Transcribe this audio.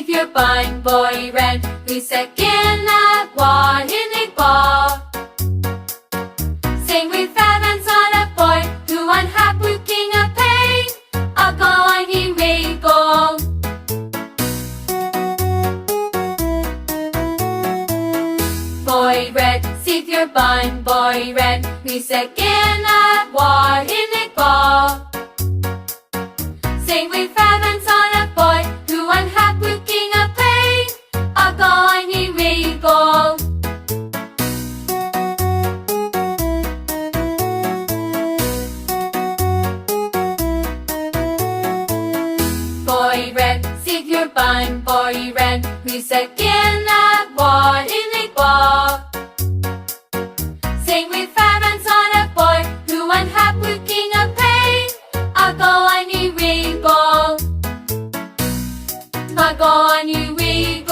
your bun boy red, we said at one in a ball. Sing with heavens on a boy, who unhappy king of pain, a go on he may go. Boy red, sit your bun boy red, we said at one in a ball. Sing with heavens on a boy, who unhappy king of pain, a go on he may go. Boy red, sit your bun boy red, we said at one in a ball. Sing with heavens on a boy, who unhappy king of pain, a go on he may go. A go on he may go.